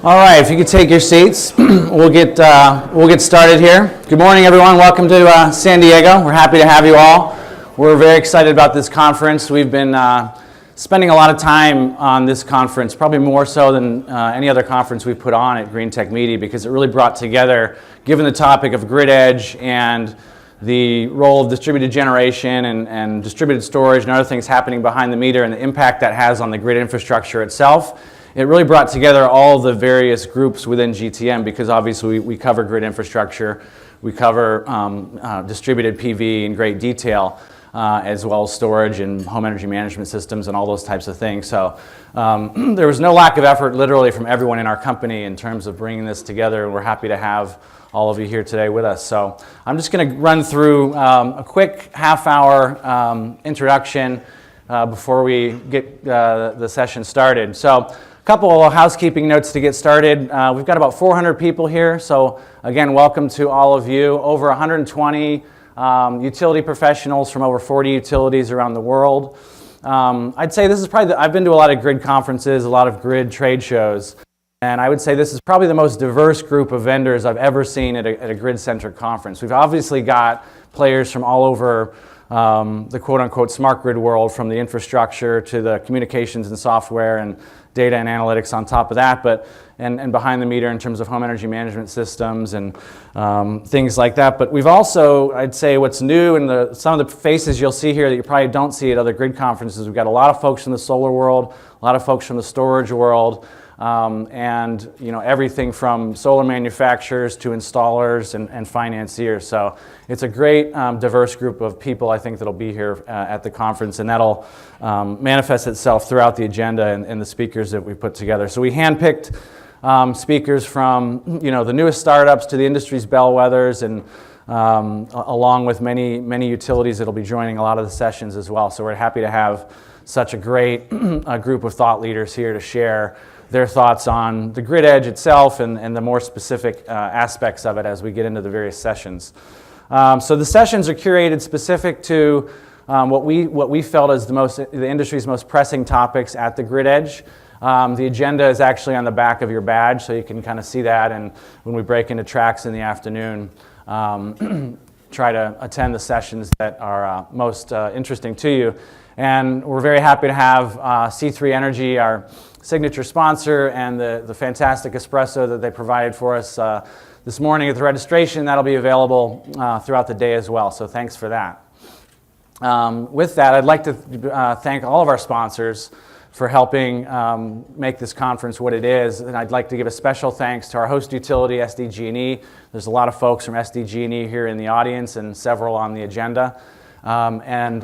All right, if you could take your seats, we'll get started here. Good morning, everyone. Welcome to San Diego. We're happy to have you all. We're very excited about this conference. We've been spending a lot of time on this conference, probably more so than any other conference we've put on at Greentech Media, because it really brought together, given the topic of grid edge and the role of distributed generation and distributed storage and other things happening behind the meter and the impact that has on the grid infrastructure itself. It really brought together all the various groups within GTM, because obviously we cover grid infrastructure, we cover distributed PV in great detail, as well as storage and home energy management systems and all those types of things. So there was no lack of effort literally from everyone in our company in terms of bringing this together, and we're happy to have all of you here today with us. So I'm just going to run through a quick half-hour introduction before we get the session started. So a couple of housekeeping notes to get started. We've got about 400 people here, so again, welcome to all of you. Over 120 utility professionals from over 40 utilities around the world. I'd say this is probably, I've been to a lot of grid conferences, a lot of grid trade shows, and I would say this is probably the most diverse group of vendors I've ever seen at a grid-centric conference. We've obviously got players from all over the quote-unquote smart grid world, from the infrastructure to the communications and software and data and analytics on top of that, and behind the meter in terms of home energy management systems and things like that. But we've also, I'd say what's new, and some of the faces you'll see here that you probably don't see at other grid conferences, we've got a lot of folks from the solar world, a lot of folks from the storage world, and everything from solar manufacturers to installers and financiers. So it's a great diverse group of people, I think, that'll be here at the conference, and that'll manifest itself throughout the agenda and the speakers that we put together. So we handpicked speakers from the newest startups to the industry's bellwethers, and along with many utilities that'll be joining a lot of the sessions as well. So we're happy to have such a great group of thought leaders here to share their thoughts on the grid edge itself and the more specific aspects of it as we get into the various sessions. So the sessions are curated specific to what we felt is the industry's most pressing topics at the grid edge. The agenda is actually on the back of your badge, so you can kind of see that, and when we break into tracks in the afternoon, try to attend the sessions that are most interesting to you. And we're very happy to have C3 Energy, our signature sponsor, and the fantastic espresso that they provided for us this morning at the registration. That'll be available throughout the day as well, so thanks for that. With that, I'd like to thank all of our sponsors for helping make this conference what it is, and I'd like to give a special thanks to our host utility, SDG&E. There's a lot of folks from SDG&E here in the audience and several on the agenda. Again,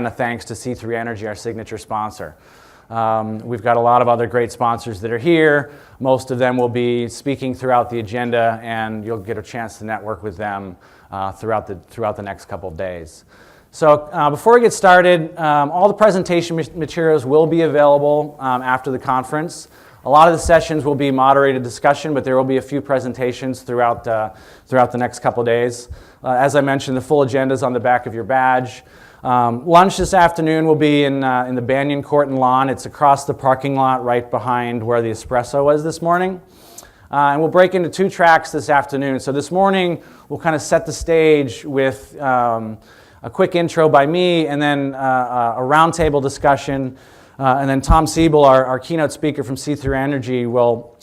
a thanks to C3 Energy, our signature sponsor. We've got a lot of other great sponsors that are here. Most of them will be speaking throughout the agenda, and you'll get a chance to network with them throughout the next couple of days. So before we get started, all the presentation materials will be available after the conference. A lot of the sessions will be moderated discussion, but there will be a few presentations throughout the next couple of days. As I mentioned, the full agenda is on the back of your badge. Lunch this afternoon will be in the Banyan Court and Lawn. It's across the parking lot right behind where the espresso was this morning. And we'll break into two tracks this afternoon. So this morning, we'll kind of set the stage with a quick intro by me, and then a roundtable discussion. And then Tom Siebel, our keynote speaker from C3 Energy, will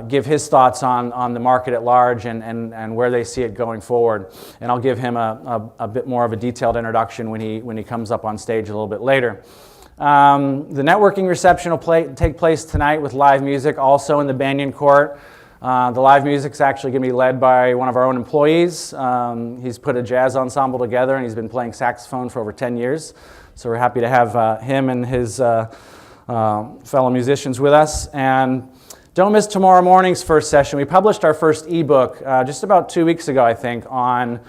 give his thoughts on the market at large and where they see it going forward. And I'll give him a bit more of a detailed introduction when he comes up on stage a little bit later. The networking reception will take place tonight with live music, also in the Banyan Court. The live music's actually going to be led by one of our own employees. He's put a jazz ensemble together, and he's been playing saxophone for over 10 years. So we're happy to have him and his fellow musicians with us. And don't miss tomorrow morning's first session. We published our first ebook just about 2 weeks ago, I think, on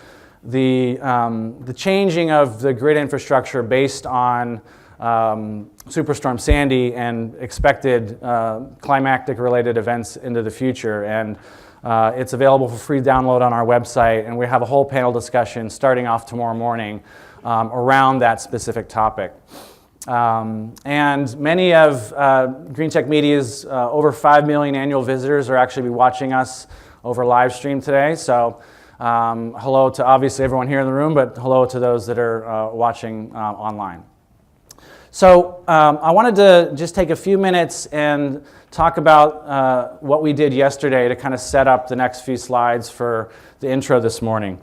the changing of the grid infrastructure based on Superstorm Sandy and expected climactic-related events into the future. And it's available for free download on our website, and we have a whole panel discussion starting off tomorrow morning around that specific topic. And many of Greentech Media's over 5 million annual visitors are actually be watching us over live stream today. So hello to obviously everyone here in the room, but hello to those that are watching online. So I wanted to just take a few minutes and talk about what we did yesterday to kind of set up the next few slides for the intro this morning.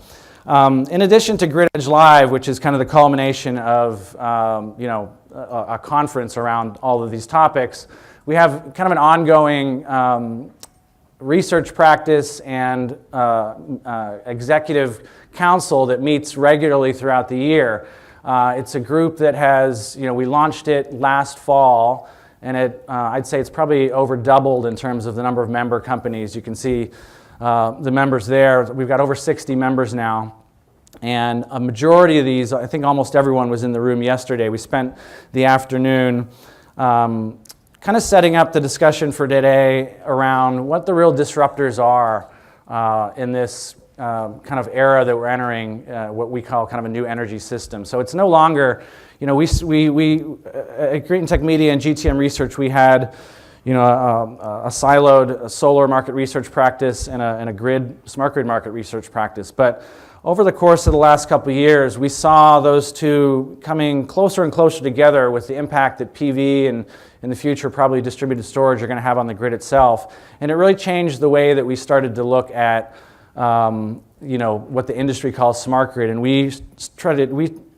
In addition to GRICOGE Live, which is kind of the culmination of a conference around all of these topics, we have kind of an ongoing research practice and executive council that meets regularly throughout the year. It's a group that has, we launched it last fall, and I'd say it's probably over doubled in terms of the number of member companies. You can see the members there. We've got over 60 members now. And a majority of these, I think almost everyone was in the room yesterday. We spent the afternoon kind of setting up the discussion for today around what the real disruptors are in this kind of era that we're entering, what we call kind of a new energy system. So it's no longer, we at Greentech Media and GTM Research, we had a siloed solar market research practice and a smart grid market research practice. But over the course of the last couple of years, we saw those two coming closer and closer together with the impact that PV and in the future probably distributed storage are going to have on the grid itself. And it really changed the way that we started to look at what the industry calls smart grid. And we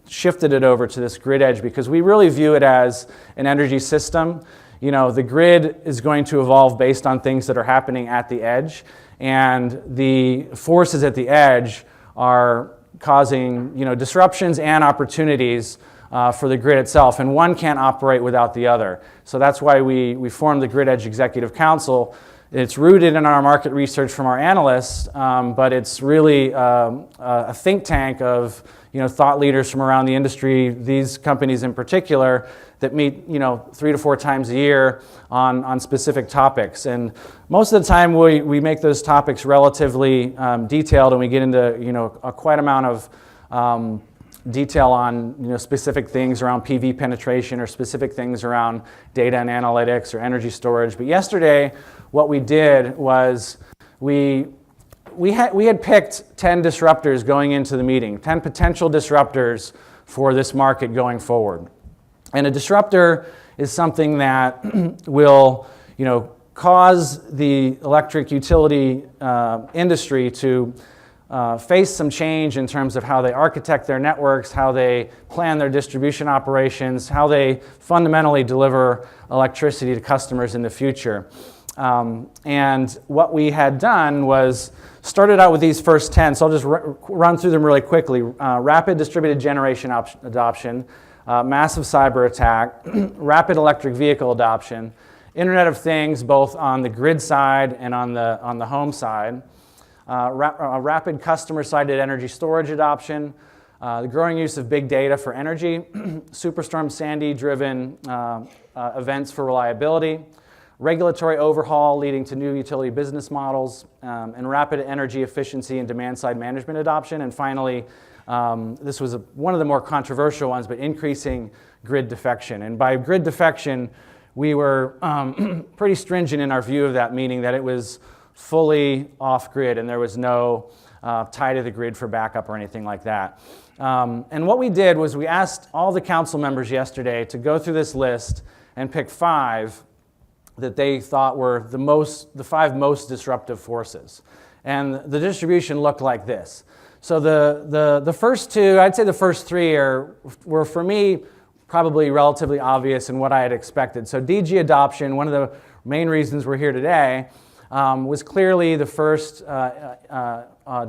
shifted it over to this grid edge because we really view it as an energy system. The grid is going to evolve based on things that are happening at the edge, and the forces at the edge are causing disruptions and opportunities for the grid itself, and one can't operate without the other. So that's why we formed the Grid Edge Executive Council. It's rooted in our market research from our analysts, but it's really a think tank of thought leaders from around the industry, these companies in particular, that meet 3 to 4 times a year on specific topics. And most of the time we make those topics relatively detailed, and we get into a quite amount of detail on specific things around PV penetration or specific things around data and analytics or energy storage. But yesterday, what we did was we had picked 10 disruptors going into the meeting, 10 potential disruptors for this market going forward. And a disruptor is something that will, cause the electric utility industry to face some change in terms of how they architect their networks, how they plan their distribution operations, how they fundamentally deliver electricity to customers in the future. And what we had done was started out with these first 10, so I'll just run through them really quickly. Rapid distributed generation adoption, massive cyber attack, rapid electric vehicle adoption, Internet of Things both on the grid side and on the home side, rapid customer-sided energy storage adoption, the growing use of big data for energy, Superstorm Sandy-driven events for reliability, regulatory overhaul leading to new utility business models, and rapid energy efficiency and demand-side management adoption, and finally, this was one of the more controversial ones, but increasing grid defection. And by grid defection, we were pretty stringent in our view of that, meaning that it was fully off-grid and there was no tie to the grid for backup or anything like that. And what we did was we asked all the council members yesterday to go through this list and pick 5 that they thought were the 5 most disruptive forces. And the distribution looked like this. So the first 2, I'd say the first 3 were for me probably relatively obvious in what I had expected. So DG adoption, one of the main reasons we're here today, was clearly the first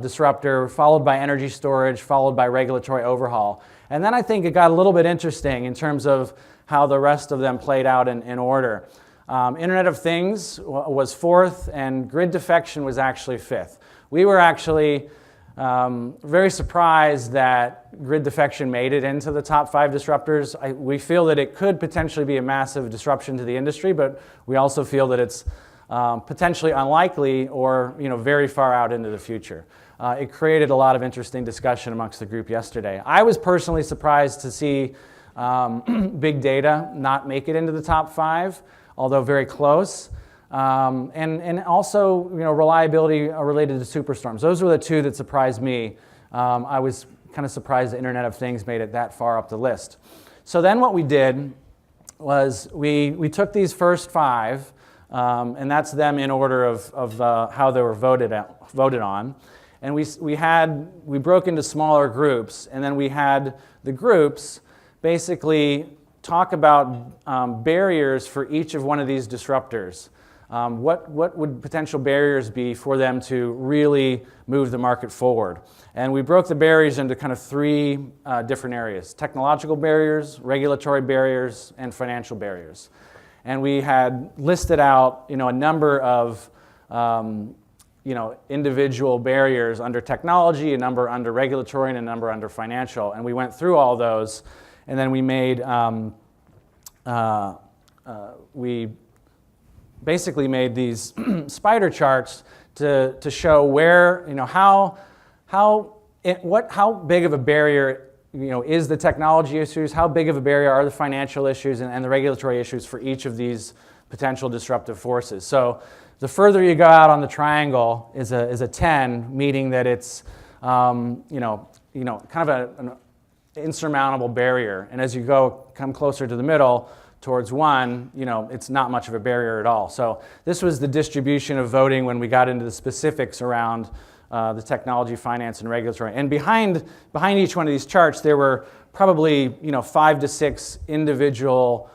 disruptor, followed by energy storage, followed by regulatory overhaul. And then I think it got a little bit interesting in terms of how the rest of them played out in order. Internet of Things was 4th, and grid defection was actually 5th. We were actually very surprised that grid defection made it into the top 5 disruptors. We feel that it could potentially be a massive disruption to the industry, but we also feel that it's potentially unlikely or very far out into the future. It created a lot of interesting discussion amongst the group yesterday. I was personally surprised to see Big data not make it into the top 5, although very close. And also, reliability related to superstorms. Those were the 2 that surprised me. I was kind of surprised the Internet of Things made it that far up the list. So then what we did was we took these first 5, and that's them in order of how they were voted on. And we broke into smaller groups, and then we had the groups basically talk about barriers for each of one of these disruptors. What would potential barriers be for them to really move the market forward? And we broke the barriers into kind of 3 different areas: technological barriers, regulatory barriers, and financial barriers. And we had listed out, a number of individual barriers under technology, a number under regulatory, and a number under financial. And we went through all those, and then we made we basically made these spider charts to show where, how big of a barrier, is the technology issues, how big of a barrier are the financial issues and the regulatory issues for each of these potential disruptive forces. So the further you go out on the triangle is a 10, meaning that it's, kind of an insurmountable barrier. And as you come closer to the middle, towards 1, it's not much of a barrier at all. So this was the distribution of voting when we got into the specifics around the technology, finance, and regulatory. And behind each one of these charts, there were probably 5 to 6 individual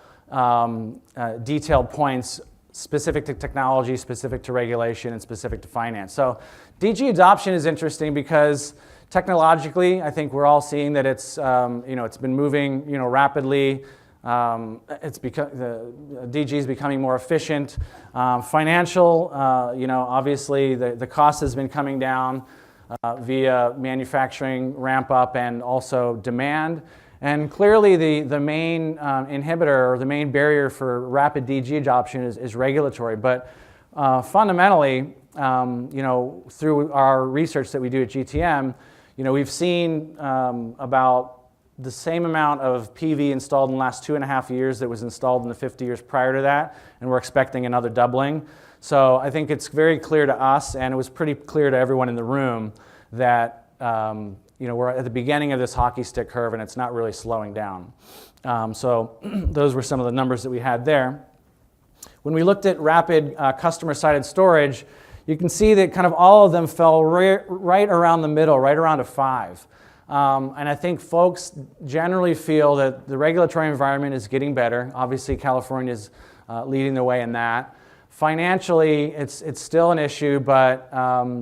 detailed points specific to technology, specific to regulation, and specific to finance. So DG adoption is interesting because technologically, I think we're all seeing that it's been moving rapidly. The DG is becoming more efficient. Financial, obviously the cost has been coming down via manufacturing ramp up and also demand. And clearly the main inhibitor or the main barrier for rapid DG adoption is regulatory. But fundamentally, through our research that we do at GTM, we've seen about the same amount of PV installed in the last 2.5 years that was installed in the 50 years prior to that, and we're expecting another doubling. So I think it's very clear to us, and it was pretty clear to everyone in the room, that we're at the beginning of this hockey stick curve, and it's not really slowing down. So those were some of the numbers that we had there. When we looked at rapid customer-sided storage, you can see that kind of all of them fell right around the middle, right around a 5. And I think folks generally feel that the regulatory environment is getting better. Obviously, California is leading the way in that. Financially, it's still an issue, but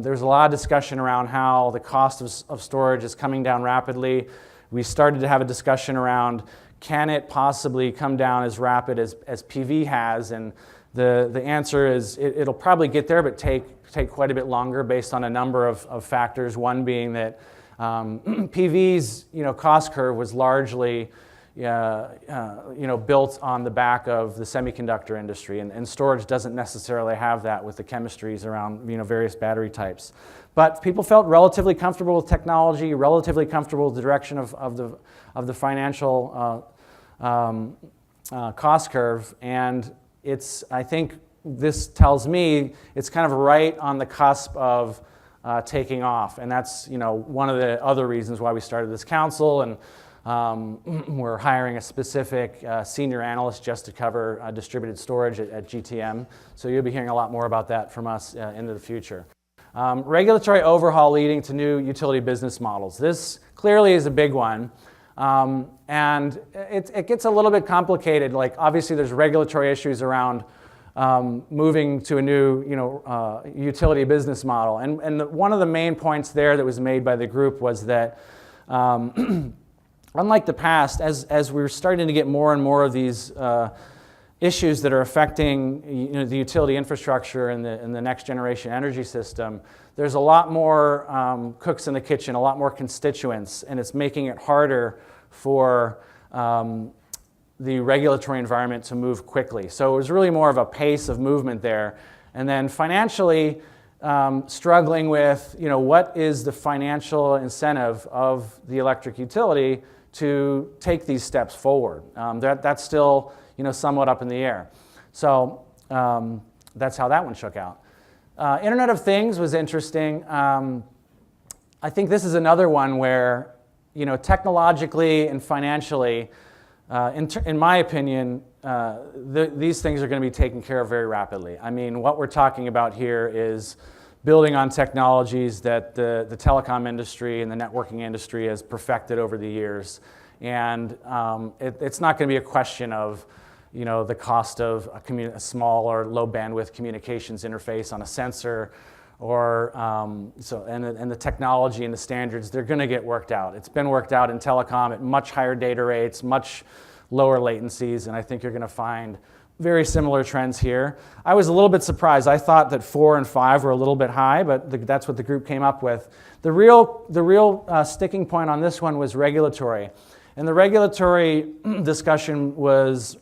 there's a lot of discussion around how the cost of storage is coming down rapidly. We started to have a discussion around, can it possibly come down as rapid as PV has? And the answer is it'll probably get there, but take quite a bit longer based on a number of factors. One being that PV's cost curve was largely built on the back of the semiconductor industry, and storage doesn't necessarily have that with the chemistries around various battery types. But people felt relatively comfortable with technology, relatively comfortable with the direction of the financial cost curve, and I think this tells me it's kind of right on the cusp of taking off, and that's one of the other reasons why we started this council, and we're hiring a specific senior analyst just to cover distributed storage at GTM. So you'll be hearing a lot more about that from us into the future. Regulatory overhaul leading to new utility business models. This clearly is a big one, and it gets a little bit complicated. Like obviously, there's regulatory issues around moving to a new, utility business model. And one of the main points there that was made by the group was that, unlike the past, as we're starting to get more and more of these issues that are affecting the utility infrastructure and the next generation energy system, there's a lot more cooks in the kitchen, a lot more constituents, and it's making it harder for the regulatory environment to move quickly. So it was really more of a pace of movement there. And then financially, struggling with what is the financial incentive of the electric utility to take these steps forward. That's still somewhat up in the air. So that's how that one shook out. Internet of Things was interesting. I think this is another one where technologically and financially, in my opinion, these things are going to be taken care of very rapidly. I mean, what we're talking about here is building on technologies that the telecom industry and the networking industry has perfected over the years. And it's not going to be a question of the cost of a small or low bandwidth communications interface on a sensor, or and the technology and the standards. They're going to get worked out. It's been worked out in telecom at much higher data rates, much lower latencies, and I think you're going to find very similar trends here. I was a little bit surprised. I thought that 4 and 5 were a little bit high, but that's what the group came up with. The real sticking point on this one was regulatory. And the regulatory discussion was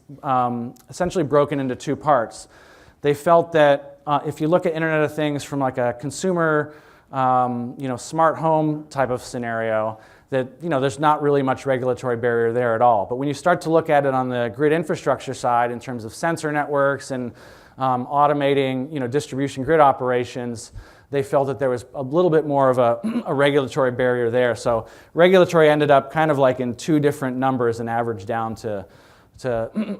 essentially broken into 2 parts. They felt that if you look at Internet of Things from like a consumer, smart home type of scenario, that there's not really much regulatory barrier there at all. But when you start to look at it on the grid infrastructure side in terms of sensor networks and automating distribution grid operations, they felt that there was a little bit more of a regulatory barrier there. So regulatory ended up kind of like in 2 different numbers and averaged down to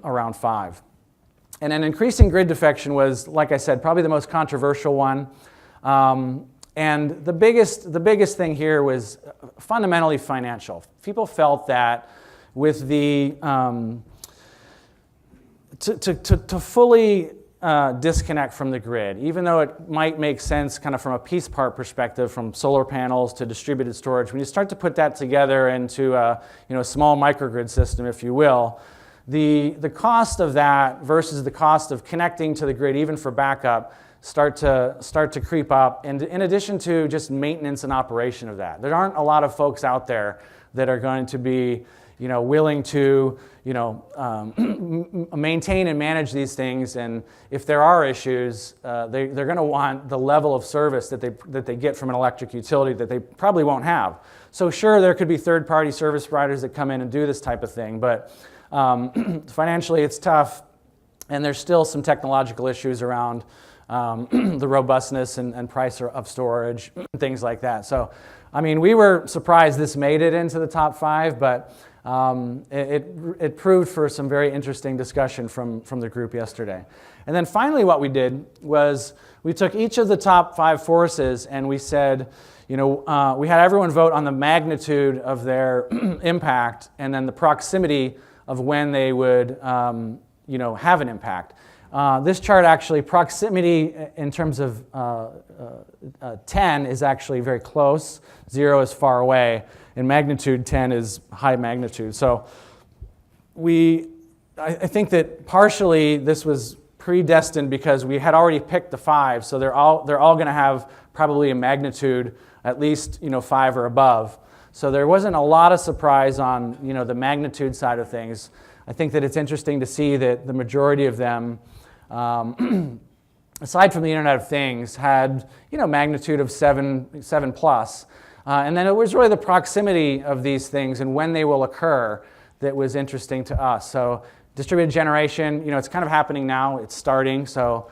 around 5. And then increasing grid defection was, like I said, probably the most controversial one. And the biggest thing here was fundamentally financial. People felt that with the to fully disconnect from the grid, even though it might make sense kind of from a piece part perspective, from solar panels to distributed storage, when you start to put that together into a small microgrid system, if you will, the cost of that versus the cost of connecting to the grid, even for backup, start to creep up. And in addition to just maintenance and operation of that, there aren't a lot of folks out there that are going to be willing to maintain and manage these things. And if there are issues, they're going to want the level of service that they get from an electric utility that they probably won't have. So sure, there could be third-party service providers that come in and do this type of thing, but financially it's tough, and there's still some technological issues around the robustness and price of storage, things like that. So, I mean, we were surprised this made it into the top 5, but it proved for some very interesting discussion from the group yesterday. And then finally what we did was we took each of the top 5 forces and we said, we had everyone vote on the magnitude of their impact and then the proximity of when they would have an impact. This chart actually, proximity in terms of 10 is actually very close, 0 is far away, and magnitude 10 is high magnitude. So I think that partially this was predestined because we had already picked the 5, so they're all going to have probably a magnitude at least 5 or above. So there wasn't a lot of surprise on the magnitude side of things. I think that it's interesting to see that the majority of them, aside from the Internet of Things, had magnitude of 7 plus. And then it was really the proximity of these things and when they will occur that was interesting to us. So distributed generation, it's kind of happening now. It's starting, so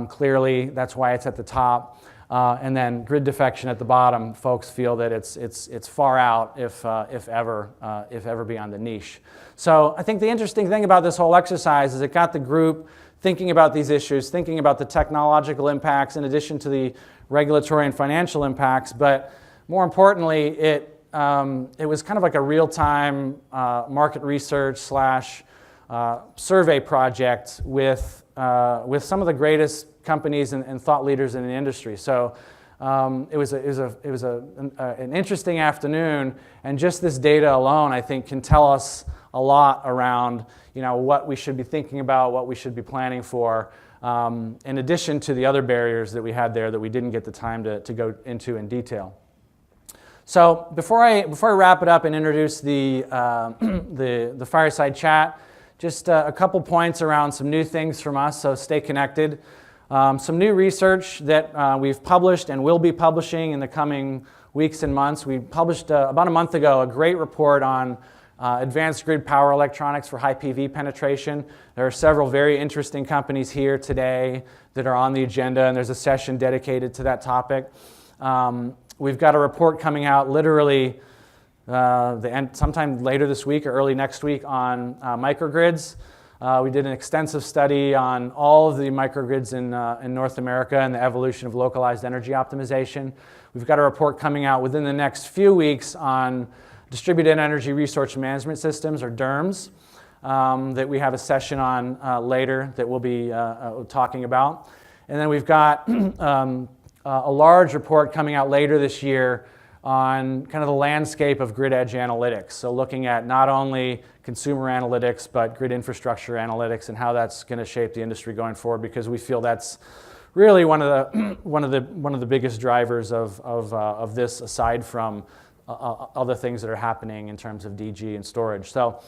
clearly that's why it's at the top. And then grid defection at the bottom. Folks feel that it's far out, if ever beyond the niche. So I think the interesting thing about this whole exercise is it got the group thinking about these issues, thinking about the technological impacts in addition to the regulatory and financial impacts. But more importantly, it was kind of like a real-time market research / survey project with some of the greatest companies and thought leaders in the industry. So it was an interesting afternoon, and just this data alone, I think, can tell us a lot around what we should be thinking about, what we should be planning for, in addition to the other barriers that we had there that we didn't get the time to go into in detail. So before I wrap it up and introduce the fireside chat, just a couple points around some new things from us, so stay connected. Some new research that we've published and will be publishing in the coming weeks and months. We published about a month ago a great report on advanced grid power electronics for high PV penetration. There are several very interesting companies here today that are on the agenda, and there's a session dedicated to that topic. We've got a report coming out literally sometime later this week or early next week on microgrids. We did an extensive study on all of the microgrids in North America and the evolution of localized energy optimization. We've got a report coming out within the next few weeks on distributed energy resource management systems, or DERMS, that we have a session on later that we'll be talking about. And then we've got a large report coming out later this year on kind of the landscape of grid edge analytics. So looking at not only consumer analytics, but grid infrastructure analytics and how that's going to shape the industry going forward, because we feel that's really one of the biggest drivers of this, aside from other things that are happening in terms of DG and storage. So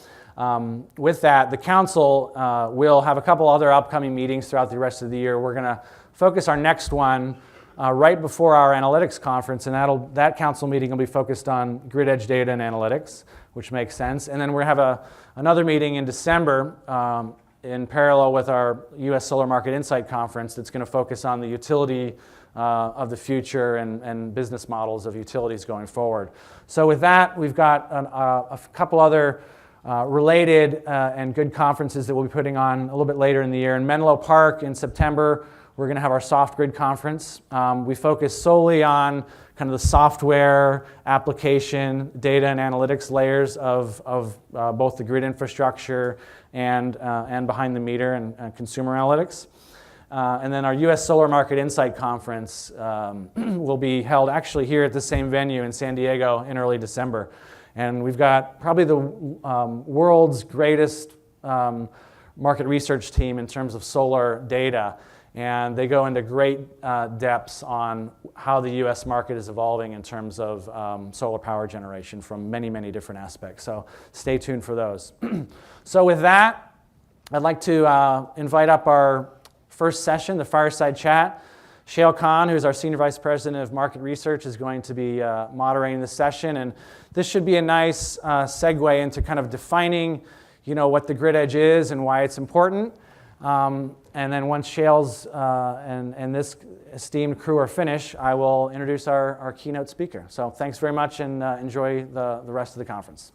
with that, the council will have a couple other upcoming meetings throughout the rest of the year. We're going to focus our next one right before our analytics conference, and that council meeting will be focused on grid edge data and analytics, which makes sense. And then we're going to have another meeting in December in parallel with our U.S. Solar Market Insight Conference that's going to focus on the utility of the future and business models of utilities going forward. So with that, we've got a couple other related and good conferences that we'll be putting on a little bit later in the year. In Menlo Park in September, we're going to have our Soft Grid Conference. We focus solely on kind of the software, application, data, and analytics layers of both the grid infrastructure and behind the meter and consumer analytics. And then our U.S. Solar Market Insight Conference will be held actually here at the same venue in San Diego in early December. And we've got probably the world's greatest market research team in terms of solar data. And they go into great depths on how the U.S. market is evolving in terms of solar power generation from many, many different aspects. So stay tuned for those. So with that, I'd like to invite up our first session, the Fireside Chat. Shail Khan, who's our Senior Vice President of Market Research, is going to be moderating this session. And this should be a nice segue into kind of defining, what the grid edge is and why it's important. And then once Shail's and this esteemed crew are finished, I will introduce our keynote speaker. So thanks very much, and enjoy the rest of the conference.